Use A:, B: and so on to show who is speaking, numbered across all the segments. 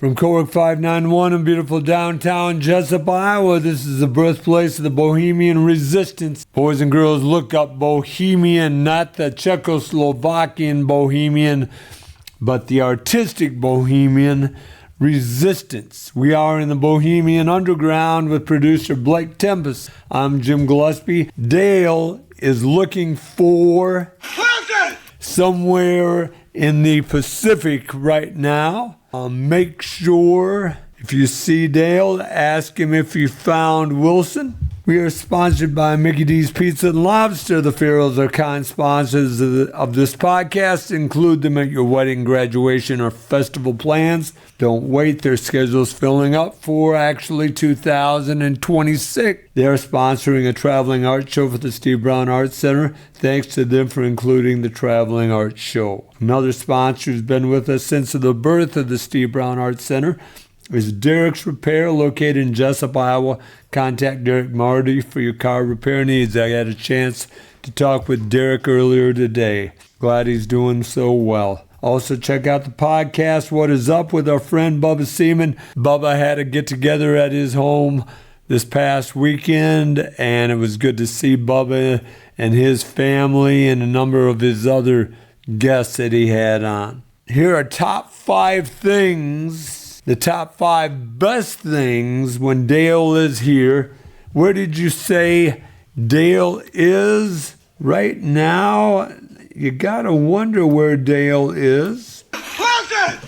A: From Cowork 591 in beautiful downtown Jesup, Iowa, this is the birthplace of the Bohemian Resistance. Boys and girls, look up Bohemian, not the Czechoslovakian Bohemian, but the artistic Bohemian Resistance. We are in the Bohemian Underground with producer Blake Tempus. I'm Jim Gillespie. Dale is looking for somewhere in the Pacific right now. Make sure if you see Dale, ask him if you found Wilson. We are sponsored by Mickey D's Pizza and Lobster. The Farrells are kind sponsors of this podcast. Include them at your wedding, graduation, or festival plans. Don't wait. Their schedule's filling up for actually 2026. They're sponsoring a traveling art show for the Steve Brown Art Center. Thanks to them for including the traveling art show. Another sponsor who's been with us since the birth of the Steve Brown Art Center is Derek's Repair, located in Jesup, Iowa. Contact Derek Marty for your car repair needs. I had a chance to talk with Derek earlier today. Glad he's doing so well. Also, check out the podcast, What Is Up, with our friend Bubba Seaman. Bubba had a get-together at his home this past weekend, and it was good to see Bubba and his family and a number of his other guests that he had on. Here are top 5 things, the top 5 best things when Dale is here. Where did you say Dale is right now? You gotta wonder where Dale is. Wilson!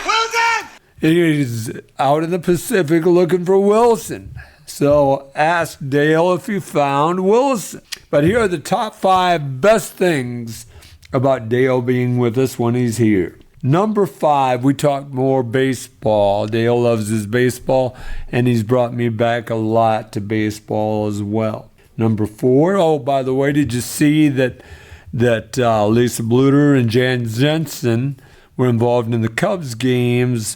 A: Wilson! He's out in the Pacific looking for Wilson. So ask Dale if you found Wilson. But here are the top 5 best things about Dale being with us when he's here. Number 5, we talk more baseball. Dale loves his baseball, and he's brought me back a lot to baseball as well. Number 4, oh, by the way, did you see that Lisa Bluter and Jan Jensen were involved in the Cubs games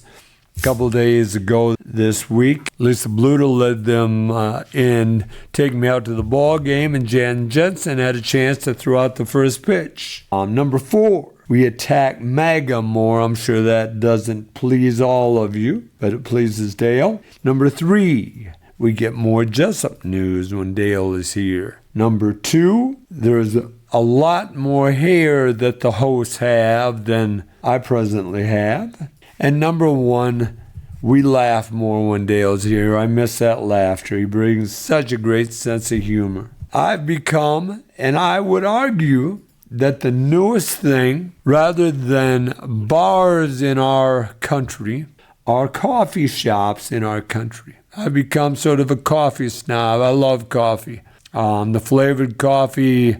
A: a couple days ago this week? Lisa Bluter led them in taking me out to the ball game, and Jan Jensen had a chance to throw out the first pitch. Number 4, we attack MAGA more. I'm sure that doesn't please all of you, but it pleases Dale. Number 3, we get more Jesup news when Dale is here. Number 2, there's a lot more hair that the hosts have than I presently have. And number 1, we laugh more when Dale's here. I miss that laughter. He brings such a great sense of humor. I've become, and I would argue, that the newest thing, rather than bars in our country, are coffee shops in our country. I've become sort of a coffee snob. I love coffee. The flavored coffee,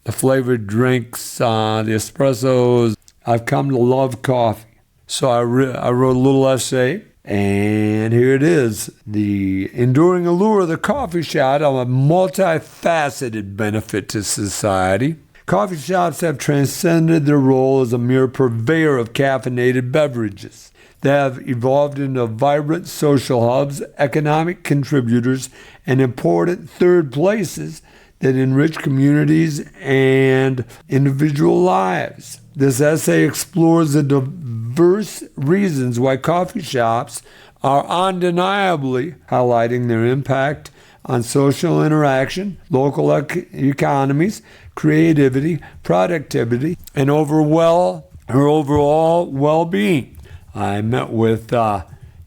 A: the flavored drinks, the espressos. I've come to love coffee. So I wrote a little essay, and here it is. The enduring allure of the coffee shop, a multifaceted benefit to society. Coffee shops have transcended their role as a mere purveyor of caffeinated beverages. They have evolved into vibrant social hubs, economic contributors, and important third places that enrich communities and individual lives. This essay explores the diverse reasons why coffee shops are undeniably highlighting their impact on social interaction, local economies, creativity, productivity, and overall well-being. I met with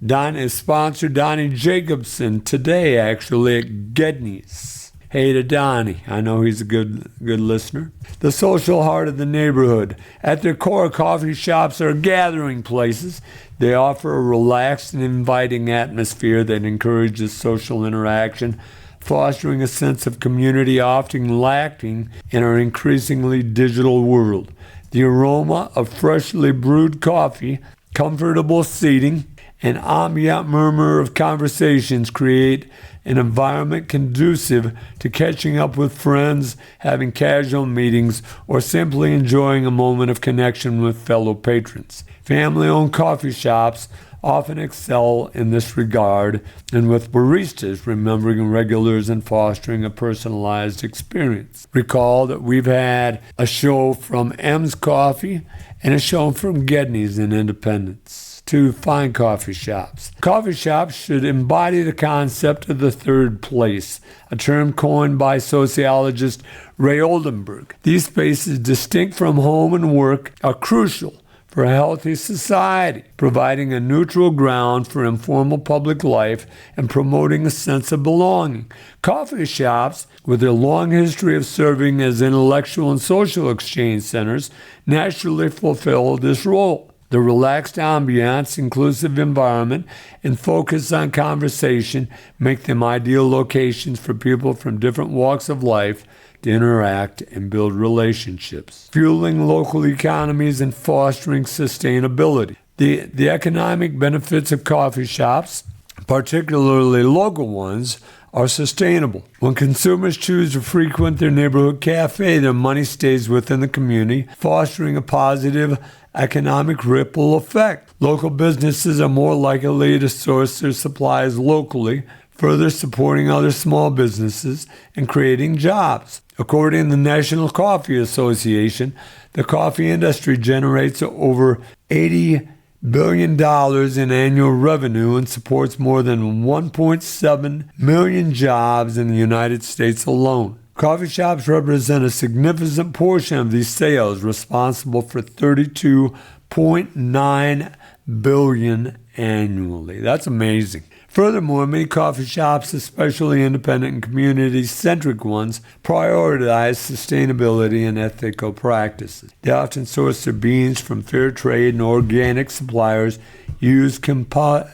A: his sponsor, Donnie Jacobson, today, actually, at Gedney's. Hey to Donnie. I know he's a good listener. The social heart of the neighborhood. At their core, coffee shops are gathering places. They offer a relaxed and inviting atmosphere that encourages social interaction, fostering a sense of community often lacking in our increasingly digital world. The aroma of freshly brewed coffee, comfortable seating, and ambient murmur of conversations create an environment conducive to catching up with friends, having casual meetings, or simply enjoying a moment of connection with fellow patrons. Family-owned coffee shops often excel in this regard, and with baristas remembering regulars and fostering a personalized experience. Recall that we've had a show from M's Coffee and is shown from Gedney's in Independence. 2. Fine coffee shops. Coffee shops should embody the concept of the third place, a term coined by sociologist Ray Oldenburg. These spaces, distinct from home and work, are crucial for a healthy society, providing a neutral ground for informal public life and promoting a sense of belonging. Coffee shops, with their long history of serving as intellectual and social exchange centers, naturally fulfill this role. The relaxed ambiance, inclusive environment, and focus on conversation make them ideal locations for people from different walks of life to interact and build relationships, fueling local economies and fostering sustainability. The economic benefits of coffee shops, particularly local ones, are sustainable. When consumers choose to frequent their neighborhood cafe, their money stays within the community, fostering a positive economic ripple effect. Local businesses are more likely to source their supplies locally, further supporting other small businesses and creating jobs. According to the National Coffee Association, the coffee industry generates over $80 billion in annual revenue and supports more than 1.7 million jobs in the United States alone. Coffee shops represent a significant portion of these sales, responsible for $32.9 billion annually. That's amazing. Furthermore, many coffee shops, especially independent and community-centric ones, prioritize sustainability and ethical practices. They often source their beans from fair trade and organic suppliers, use compostable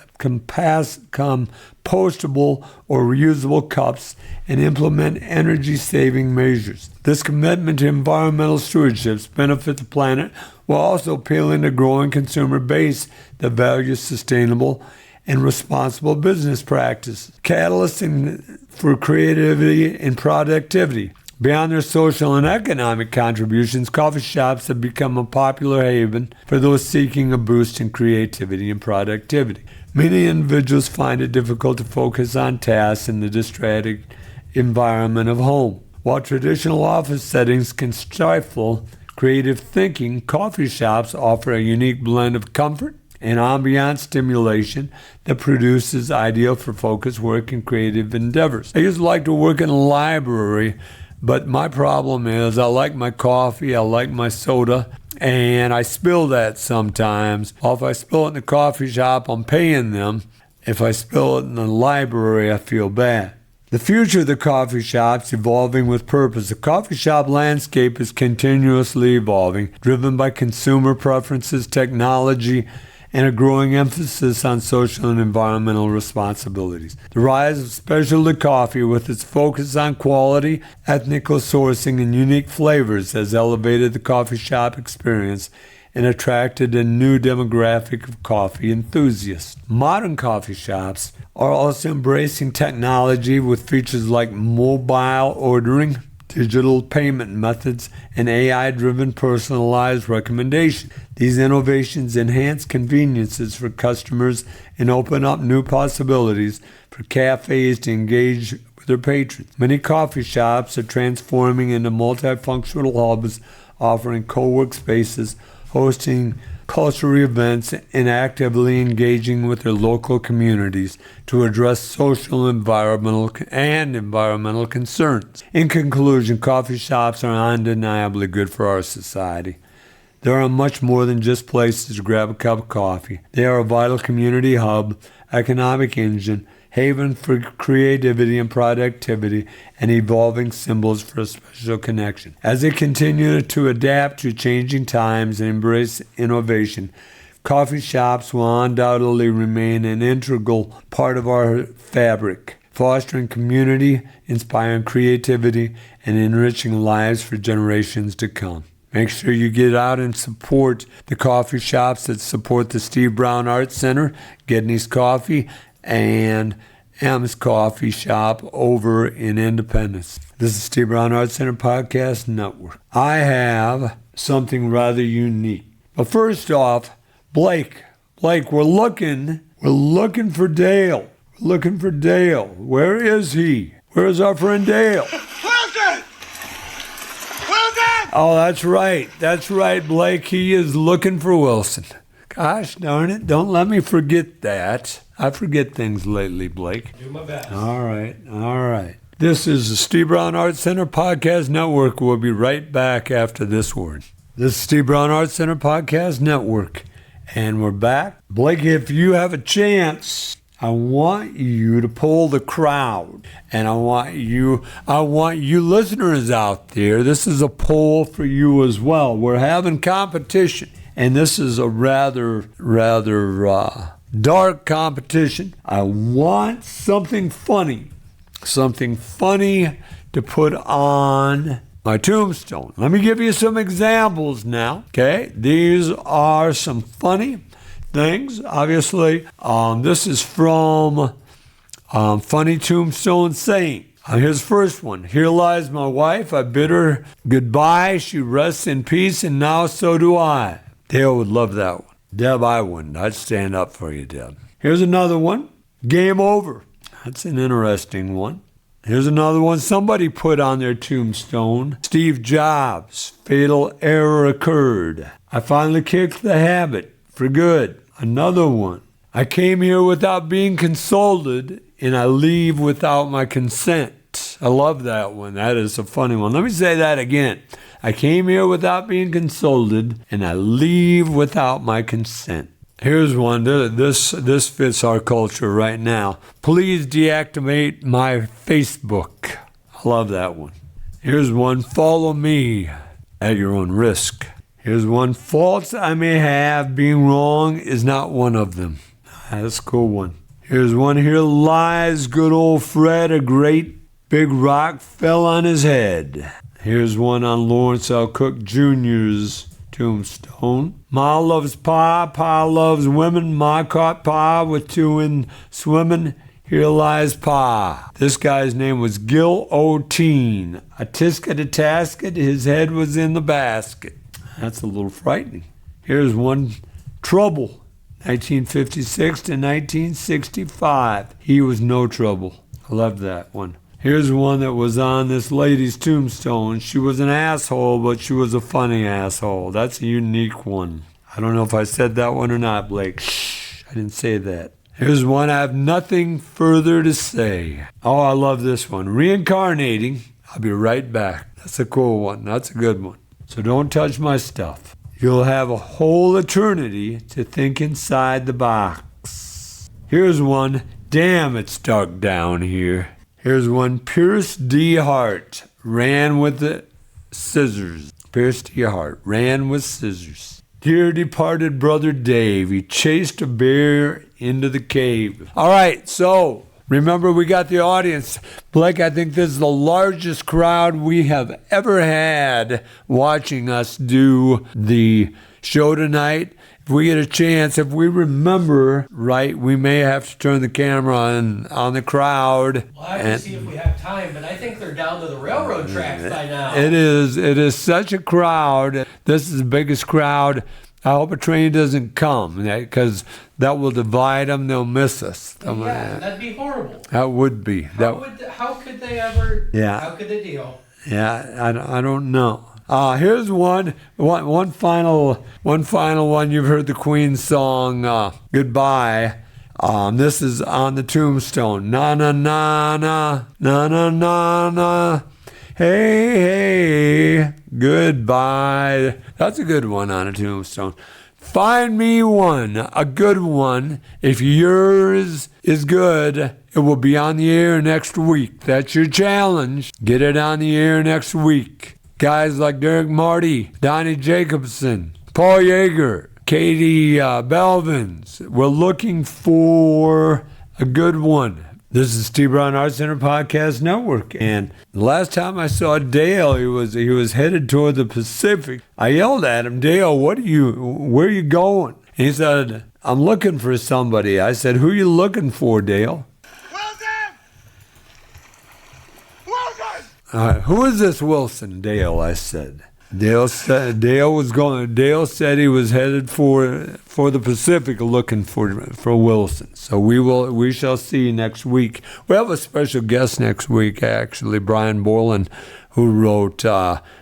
A: or reusable cups, and implement energy-saving measures. This commitment to environmental stewardship benefits the planet while also appealing to a growing consumer base that values sustainable and responsible business practices, catalysts for creativity and productivity. Beyond their social and economic contributions, coffee shops have become a popular haven for those seeking a boost in creativity and productivity. Many individuals find it difficult to focus on tasks in the distracting environment of home. While traditional office settings can stifle creative thinking, coffee shops offer a unique blend of comfort and ambient stimulation that produces ideal for focused work and creative endeavors. I used to like to work in a library, but my problem is I like my coffee, I like my soda, and I spill that sometimes. Or if I spill it in the coffee shop, I'm paying them. If I spill it in the library, I feel bad. The future of the coffee shop's evolving with purpose. The coffee shop landscape is continuously evolving, driven by consumer preferences, technology, and a growing emphasis on social and environmental responsibilities. The rise of specialty coffee, with its focus on quality, ethical sourcing, and unique flavors, has elevated the coffee shop experience and attracted a new demographic of coffee enthusiasts. Modern coffee shops are also embracing technology with features like mobile ordering, digital payment methods, and AI-driven personalized recommendation. These innovations enhance conveniences for customers and open up new possibilities for cafes to engage with their patrons. Many coffee shops are transforming into multifunctional hubs, offering co-work spaces, hosting cultural events, and actively engaging with their local communities to address social, environmental concerns. In conclusion, coffee shops are undeniably good for our society. They are much more than just places to grab a cup of coffee. They are a vital community hub, economic engine, haven for creativity and productivity, and evolving symbols for a special connection. As they continue to adapt to changing times and embrace innovation, coffee shops will undoubtedly remain an integral part of our fabric, fostering community, inspiring creativity, and enriching lives for generations to come. Make sure you get out and support the coffee shops that support the Steve Brown Art Center, Gedney's Coffee, and M's Coffee Shop over in Independence. This is Steve Brown Art Center Podcast Network. I have something rather unique. But first off, Blake, we're looking for Dale. We're looking for Dale. Where is he? Where is our friend Dale?
B: Wilson! Wilson!
A: Oh, that's right. That's right, Blake. He is looking for Wilson. Gosh darn it. Don't let me forget that. I forget things lately, Blake.
B: Do my best.
A: All right. This is the Steve Brown Arts Center Podcast Network. We'll be right back after this word. This is Steve Brown Arts Center Podcast Network. And we're back. Blake, if you have a chance, I want you to poll the crowd. And I want you listeners out there. This is a poll for you as well. We're having competition. And this is a rather dark competition. I want something funny to put on my tombstone. Let me give you some examples now. Okay, these are some funny things. Obviously, this is from Funny Tombstone Saying. Here's the first one. Here lies my wife. I bid her goodbye. She rests in peace, and now so do I. Dale would love that one. Deb, I wouldn't. I'd stand up for you, Deb. Here's another one. Game over. That's an interesting one. Here's another one somebody put on their tombstone. Steve Jobs. Fatal error occurred. I finally kicked the habit for good. Another one. I came here without being consulted, and I leave without my consent. I love that one. That is a funny one. Let me say that again. I came here without being consulted, and I leave without my consent. Here's one. This fits our culture right now. Please deactivate my Facebook. I love that one. Here's one. Follow me at your own risk. Here's one. Faults I may have, being wrong is not one of them. That's a cool one. Here's one. Here lies good old Fred. A great big rock fell on his head. Here's one on Lawrence L. Cook Jr.'s tombstone. Ma loves Pa, Pa loves women. Ma caught Pa with two in swimming. Here lies Pa. This guy's name was Gil O'Teen. A tisket a tasket, his head was in the basket. That's a little frightening. Here's one. Trouble. 1956 to 1965. He was no trouble. I love that one. Here's one that was on this lady's tombstone. She was an asshole, but she was a funny asshole. That's a unique one. I don't know if I said that one or not, Blake. Shh, I didn't say that. Here's one. I have nothing further to say. Oh, I love this one. Reincarnating. I'll be right back. That's a cool one. That's a good one. So don't touch my stuff. You'll have a whole eternity to think inside the box. Here's one. Damn, it's dark down here. Here's one. Pierce D. Hart ran with the scissors. Pierce D. Hart ran with scissors. Dear departed brother Dave, he chased a bear into the cave. All right, so remember we got the audience. Blake, I think this is the largest crowd we have ever had watching us do the show tonight. If we get a chance, if we remember right, we may have to turn the camera on the crowd.
B: We'll have to see if we have time, but I think they're down to the railroad tracks by now.
A: It is such a crowd. This is the biggest crowd. I hope a train doesn't come, because that will divide them. They'll miss us.
B: Yeah, that'd be horrible.
A: That would be.
B: How could they ever?
A: Yeah.
B: How could they deal?
A: Yeah, I don't know. Here's one final one. You've heard the Queen song, Goodbye. This is on the tombstone. Na na na na na na na na. Hey, goodbye. That's a good one on a tombstone. Find me one, a good one. If yours is good, it will be on the air next week. That's your challenge. Get it on the air next week. Guys like Derek Marty, Donnie Jacobson, Paul Yeager, Katie Belvins. We're looking for a good one. This is Steve Brown Arts Center Podcast Network. And the last time I saw Dale, he was headed toward the Pacific. I yelled at him, Dale, where are you going? And he said, I'm looking for somebody. I said, who are you looking for, Dale? Who is this Wilson? Dale, I said. Dale said he was headed for the Pacific looking for Wilson. So we shall see next week. We have a special guest next week, actually. Brian Borland who wrote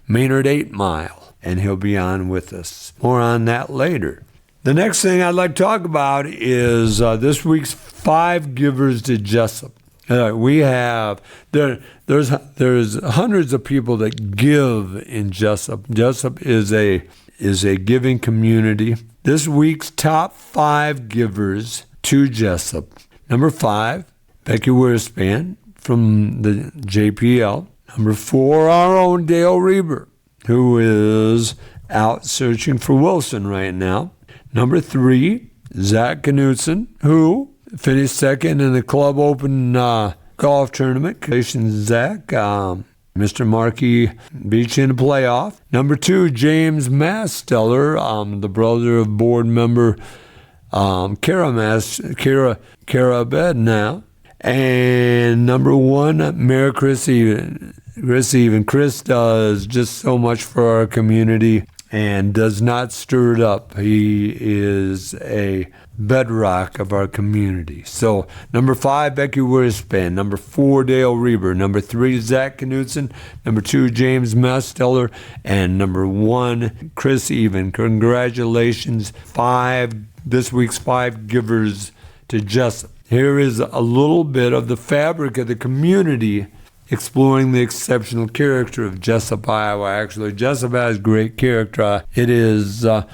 A: Maynard 8 Mile, and he'll be on with us. More on that later. The next thing I'd like to talk about is this week's 5 givers to Jesup. We have there's hundreds of people that give in Jesup. Jesup is a giving community. This week's top 5 givers to Jesup. Number 5, Becky Wirspan from the JPL. Number 4, our own Dale Reber, who is out searching for Wilson right now. Number 3, Zach Knudsen, who finished second in the Club Open golf tournament. Congratulations, Zach. Mr. Markey beat you in the playoff. Number 2, James Masteller, the brother of board member Kara Bednow. And number 1, Mayor Chris Even. Chris does just so much for our community and does not stir it up. He is a bedrock of our community. So, number 5, Becky Wirspan. Number 4, Dale Reber. Number 3, Zach Knudsen. Number 2, James Masteller. And number 1, Chris Even. Congratulations, this week's 5 givers to Jesup. Here is a little bit of the fabric of the community exploring the exceptional character of Jesup, Iowa. Actually, Jesup has great character. It is it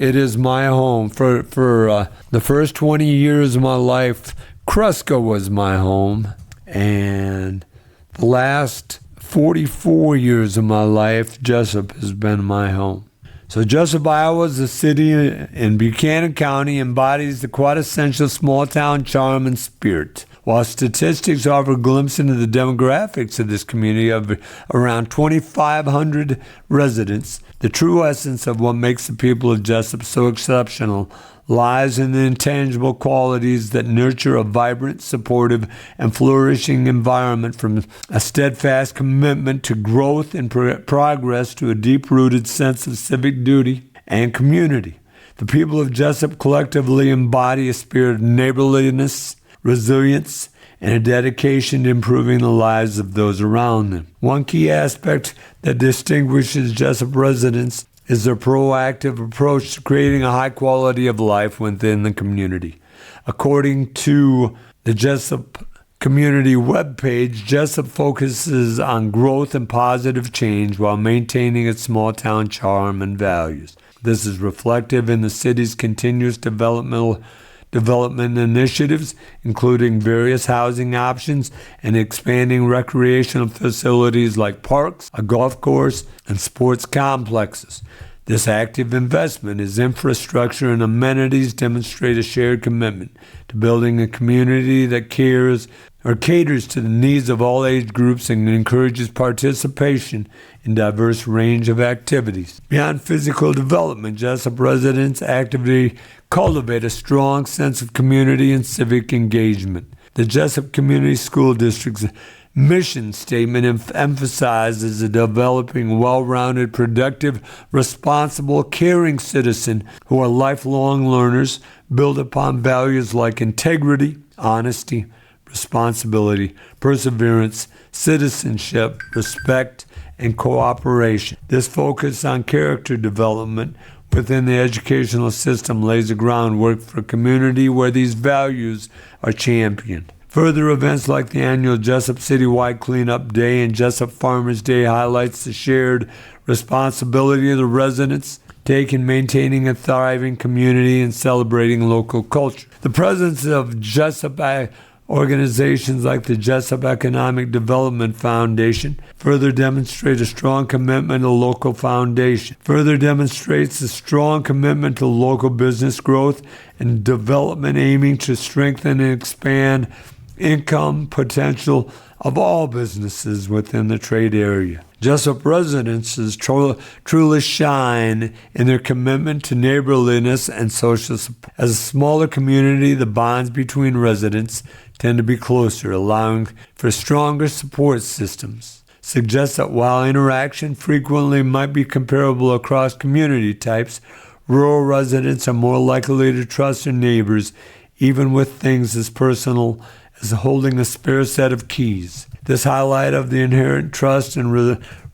A: is my home for the first 20 years of my life. Cresco was my home, and the last 44 years of my life, Jesup has been my home. So Jesup, Iowa is a city in Buchanan County, embodies the quintessential small-town charm and spirit. While statistics offer a glimpse into the demographics of this community of around 2,500 residents, the true essence of what makes the people of Jesup so exceptional lies in the intangible qualities that nurture a vibrant, supportive, and flourishing environment, from a steadfast commitment to growth and progress to a deep-rooted sense of civic duty and community. The people of Jesup collectively embody a spirit of neighborliness, resilience, and a dedication to improving the lives of those around them. One key aspect that distinguishes Jesup residents is their proactive approach to creating a high quality of life within the community. According to the Jesup community webpage, Jesup focuses on growth and positive change while maintaining its small-town charm and values. This is reflective in the city's continuous development initiatives, including various housing options and expanding recreational facilities like parks, a golf course, and sports complexes. This active investment in infrastructure and amenities demonstrate a shared commitment to building a community that caters to the needs of all age groups and encourages participation in a diverse range of activities. Beyond physical development, Jesup residents actively cultivate a strong sense of community and civic engagement. The Jesup Community School District's mission statement emphasizes a developing well-rounded, productive, responsible, caring citizen who are lifelong learners, build upon values like integrity, honesty, responsibility, perseverance, citizenship, respect, and cooperation. This focus on character development within the educational system lays the groundwork for a community where these values are championed. Further events like the annual Jesup Citywide Cleanup Day and Jesup Farmers Day highlights the shared responsibility of the residents take in maintaining a thriving community and celebrating local culture. The presence of Jesup organizations like the Jesup Economic Development Foundation further demonstrate a strong commitment to local foundation, further demonstrates a strong commitment to local business growth and development, aiming to strengthen and expand income potential of all businesses within the trade area. Jesup residences truly shine in their commitment to neighborliness and social support. As a smaller community, the bonds between residents tend to be closer, allowing for stronger support systems. Suggests that while interaction frequently might be comparable across community types, rural residents are more likely to trust their neighbors even with things as personal as holding a spare set of keys. This highlight of the inherent trust and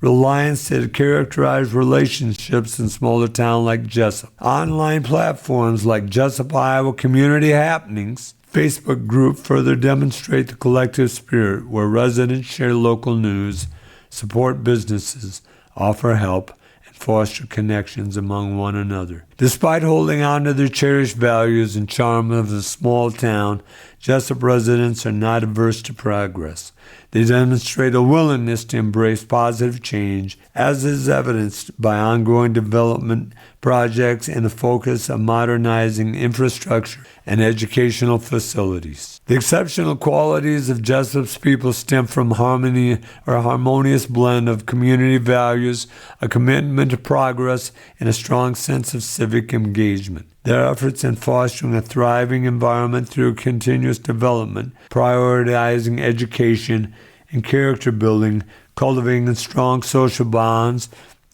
A: reliance that characterize relationships in smaller towns like Jesup. Online platforms like Jesup, Iowa Community Happenings Facebook group further demonstrate the collective spirit where residents share local news, support businesses, offer help, and foster connections among one another. Despite holding on to their cherished values and charm of the small town, Jesup residents are not averse to progress. They demonstrate a willingness to embrace positive change, as is evidenced by ongoing development projects and the focus on modernizing infrastructure and educational facilities. The exceptional qualities of Jesup's people stem from a harmonious blend of community values, a commitment to progress, and a strong sense of civic engagement. Their efforts in fostering a thriving environment through continuous development, prioritizing education and character building, cultivating strong social bonds,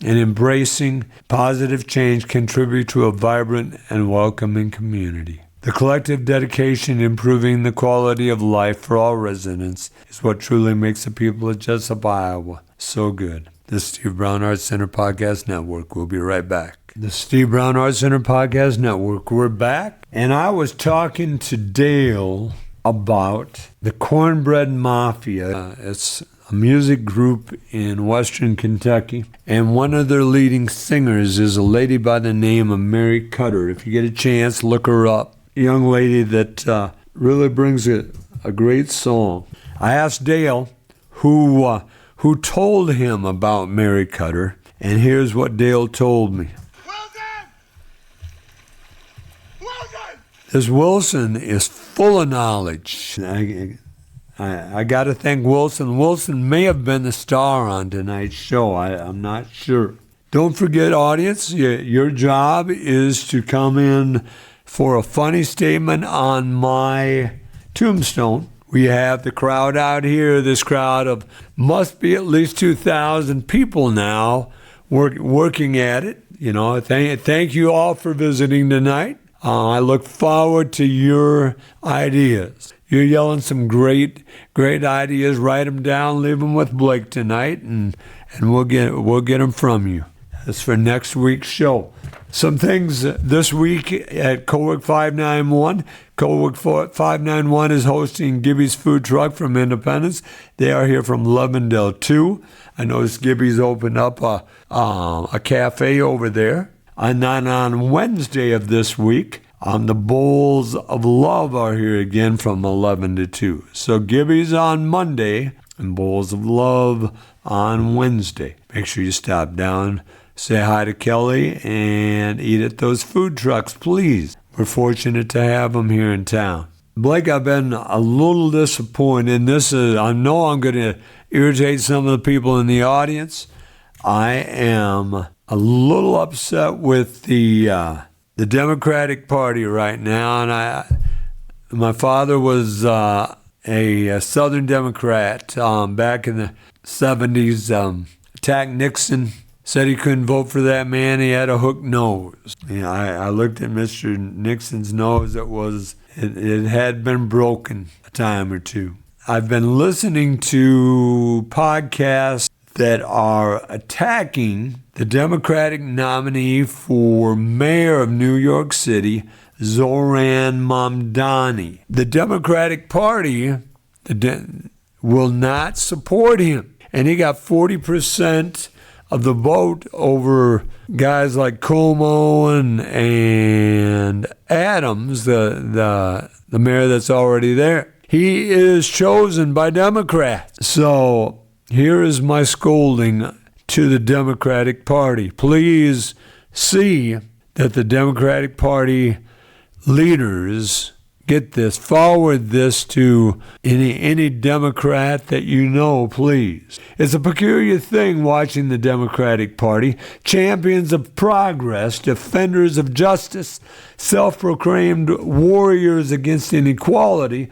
A: and embracing positive change contribute to a vibrant and welcoming community. The collective dedication to improving the quality of life for all residents is what truly makes the people of Jesup, Iowa so good. The Steve Brown Arts Center Podcast Network. We'll be right back. The Steve Brown Arts Center Podcast Network. We're back. And I was talking to Dale about the Cornbread Mafia. It's a music group in western Kentucky. And one of their leading singers is a lady by the name of Mary Cutter. If you get a chance, look her up. A young lady that really brings a great song. I asked Dale who told him about Mary Cutter, and here's what Dale told me. Wilson! This Wilson is full of knowledge. I got to thank Wilson. Wilson may have been the star on tonight's show. I'm not sure. Don't forget, audience, your job is to come in for a funny statement on my tombstone. We have the crowd out here, this crowd of must be at least 2,000 people now working at it. You know, thank you all for visiting tonight. I look forward to your ideas. You're yelling some great ideas. Write them down, leave them with Blake tonight, and we'll get them from you. That's for next week's show. Some things this week at Cowork 591. Cowork 591 is hosting Gibby's Food Truck from Independence. They are here from Levendale 2. I noticed Gibby's opened up a cafe over there. And then on Wednesday of this week, the Bowls of Love are here again from 11 to 2. So Gibby's on Monday and Bowls of Love on Wednesday. Make sure you stop down, say hi to Kelly, and eat at those food trucks, please. We're fortunate to have them here in town. Blake, I've been a little disappointed. I know I'm going to irritate some of the people in the audience. I am a little upset with the Democratic Party right now, and my father was a Southern Democrat back in the 70s. Attacked Nixon. Said he couldn't vote for that man. He had a hooked nose. I looked at Mr. Nixon's nose. It had been broken a time or two. I've been listening to podcasts that are attacking the Democratic nominee for mayor of New York City, Zoran Mamdani. The Democratic Party will not support him. And he got 40% of the vote over guys like Cuomo and Adams, the mayor that's already there. He is chosen by Democrats. So here is my scolding to the Democratic Party. Please see that the Democratic Party leaders get this, forward this to any Democrat that you know, please. It's a peculiar thing watching the Democratic Party, champions of progress, defenders of justice, self-proclaimed warriors against inequality,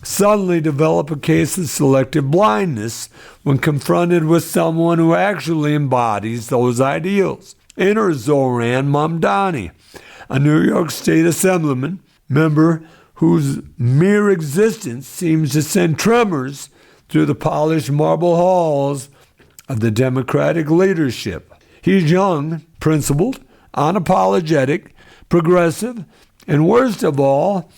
A: suddenly develop a case of selective blindness when confronted with someone who actually embodies those ideals. Enter Zoran Mamdani, a New York State Assemblyman member whose mere existence seems to send tremors through the polished marble halls of the Democratic leadership. He's young, principled, unapologetic, progressive, and worst of all,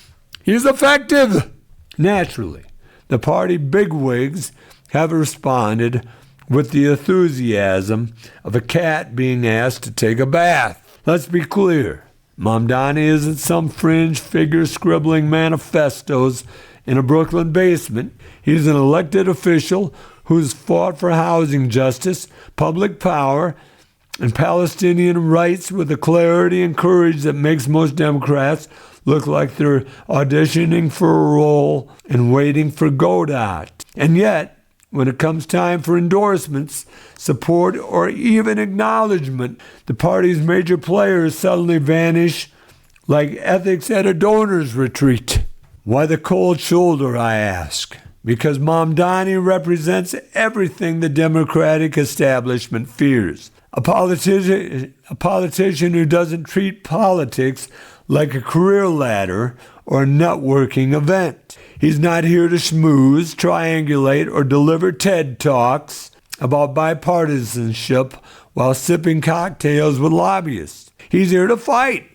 A: he's effective. Naturally, the party bigwigs have responded with the enthusiasm of a cat being asked to take a bath. Let's be clear. Mamdani isn't some fringe figure scribbling manifestos in a Brooklyn basement. He's an elected official who's fought for housing justice, public power, and Palestinian rights with a clarity and courage that makes most Democrats look like they're auditioning for a role and waiting for Godot. And yet, when it comes time for endorsements, support, or even acknowledgement, the party's major players suddenly vanish like ethics at a donor's retreat. Why the cold shoulder, I ask? Because Mamdani represents everything the Democratic establishment fears. A politician who doesn't treat politics like a career ladder or a networking event. He's not here to schmooze, triangulate, or deliver TED Talks about bipartisanship while sipping cocktails with lobbyists. He's here to fight,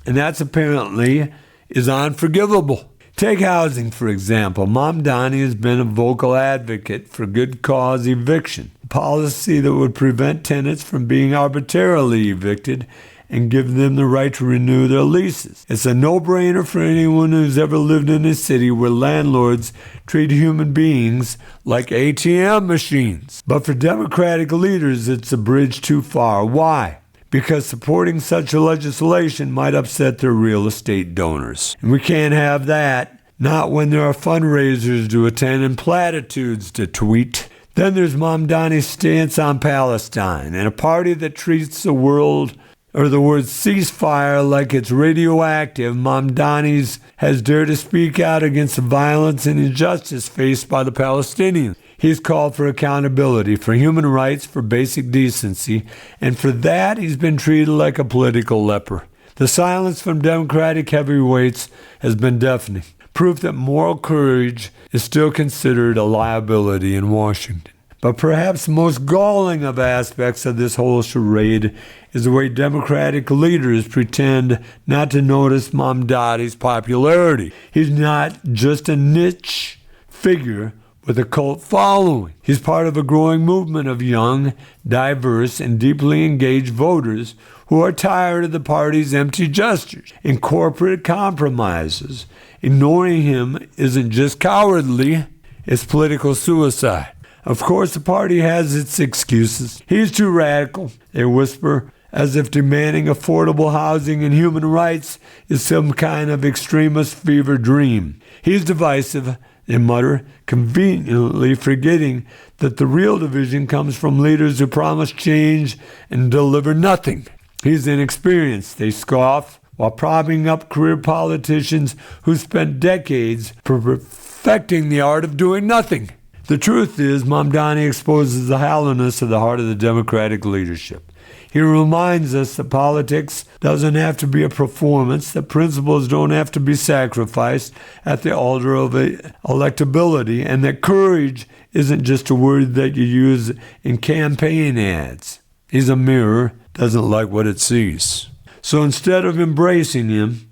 A: and that's apparently is unforgivable. Take housing, for example. Mamdani has been a vocal advocate for good cause eviction, a policy that would prevent tenants from being arbitrarily evicted and give them the right to renew their leases. It's a no-brainer for anyone who's ever lived in a city where landlords treat human beings like ATM machines. But for Democratic leaders, it's a bridge too far. Why? Because supporting such a legislation might upset their real estate donors. And we can't have that, not when there are fundraisers to attend and platitudes to tweet. Then there's Mamdani's stance on Palestine, and a party that treats the word ceasefire like it's radioactive. Mamdani's has dared to speak out against the violence and injustice faced by the Palestinians. He's called for accountability, for human rights, for basic decency, and for that he's been treated like a political leper. The silence from Democratic heavyweights has been deafening, proof that moral courage is still considered a liability in Washington. But perhaps the most galling of aspects of this whole charade is the way Democratic leaders pretend not to notice Mamdani's popularity. He's not just a niche figure with a cult following. He's part of a growing movement of young, diverse, and deeply engaged voters who are tired of the party's empty gestures and corporate compromises. Ignoring him isn't just cowardly, it's political suicide. Of course, the party has its excuses. He's too radical, they whisper, as if demanding affordable housing and human rights is some kind of extremist fever dream. He's divisive, they mutter, conveniently forgetting that the real division comes from leaders who promise change and deliver nothing. He's inexperienced, they scoff, while propping up career politicians who spent decades perfecting the art of doing nothing. The truth is, Mamdani exposes the hollowness of the heart of the Democratic leadership. He reminds us that politics doesn't have to be a performance, that principles don't have to be sacrificed at the altar of electability, and that courage isn't just a word that you use in campaign ads. He's a mirror, doesn't like what it sees. So instead of embracing him,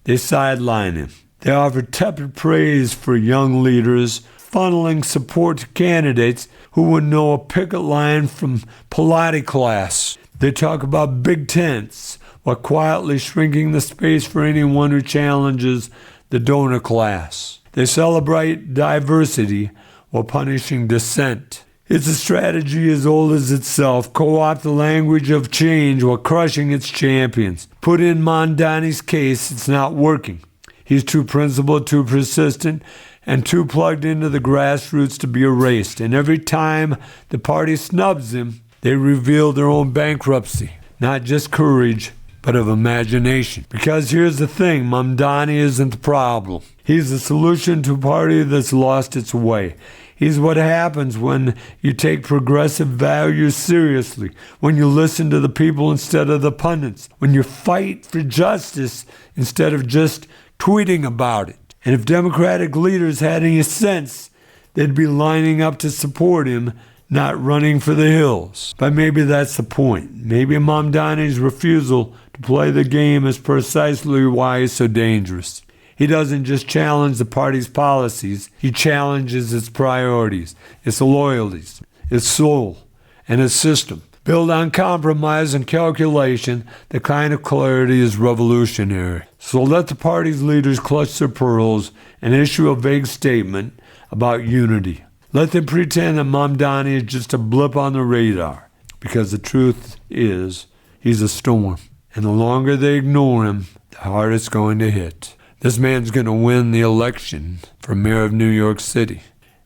A: they sideline him. They offer tepid praise for young leaders, funneling support to candidates who would know a picket line from Pilates class. They talk about big tents while quietly shrinking the space for anyone who challenges the donor class. They celebrate diversity while punishing dissent. It's a strategy as old as itself. Co-opt the language of change while crushing its champions. Put in Mamdani's case, it's not working. He's too principled, too persistent, and too plugged into the grassroots to be erased. And every time the party snubs him, they reveal their own bankruptcy. Not just courage, but of imagination. Because here's the thing, Mamdani isn't the problem. He's the solution to a party that's lost its way. He's what happens when you take progressive values seriously, when you listen to the people instead of the pundits, when you fight for justice instead of just tweeting about it. And if Democratic leaders had any sense, they'd be lining up to support him, not running for the hills. But maybe that's the point. Maybe Mamdani's refusal to play the game is precisely why he's so dangerous. He doesn't just challenge the party's policies, he challenges its priorities, its loyalties, its soul, and its system. Built on compromise and calculation, the kind of clarity is revolutionary. So let the party's leaders clutch their pearls and issue a vague statement about unity. Let them pretend that Mamdani is just a blip on the radar, because the truth is, he's a storm. And the longer they ignore him, the harder it's going to hit. This man's going to win the election for mayor of New York City.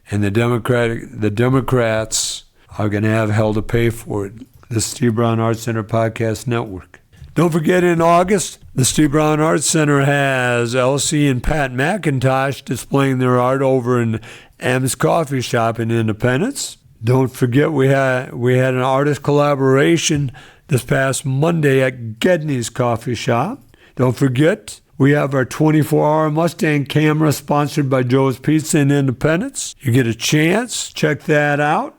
A: And the Democrats are going to have hell to pay for it. The Steve Brown Arts Center Podcast Network. Don't forget, in August, the Steve Brown Arts Center has Elsie and Pat McIntosh displaying their art over in M's Coffee Shop in Independence. Don't forget, we had an artist collaboration this past Monday at Gedney's Coffee Shop. Don't forget, we have our 24-hour Mustang camera sponsored by Joe's Pizza in Independence. You get a chance, check that out.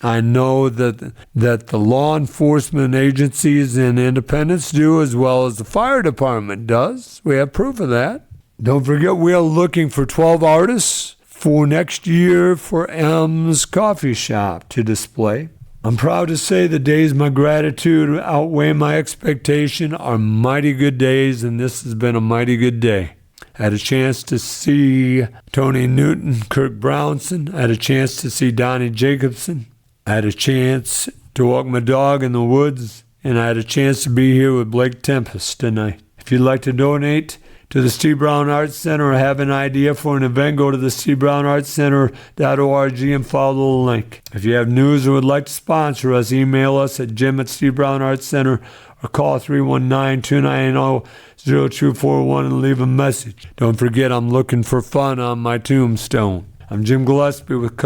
A: I know that the law enforcement agencies in Independence do, as well as the fire department does. We have proof of that. Don't forget, we are looking for 12 artists for next year for M's Coffee Shop to display. I'm proud to say the days my gratitude outweigh my expectation are mighty good days, and this has been a mighty good day. I had a chance to see Tony Newton, Kirk Brownson. I had a chance to see Donnie Jacobson. I had a chance to walk my dog in the woods, and I had a chance to be here with Blake Tempus tonight. If you'd like to donate to the Steve Brown Arts Center or have an idea for an event, go to the SteveBrownArtsCenter.org and follow the link. If you have news or would like to sponsor us, email us at jim@SteveBrownArtsCenter or call 319-290-0241 and leave a message. Don't forget, I'm looking for fun on my tombstone. I'm Jim Gillespie with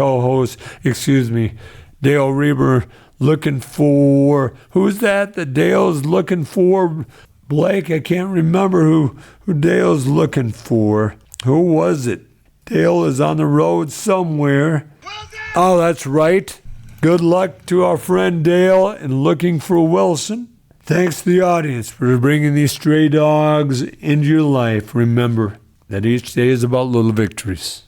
A: Dale Reber, looking for... Who's that Dale's looking for? Blake, I can't remember who Dale's looking for. Who was it? Dale is on the road somewhere. Oh, that's right. Good luck to our friend Dale in looking for Wilson. Thanks to the audience for bringing these stray dogs into your life. Remember that each day is about little victories.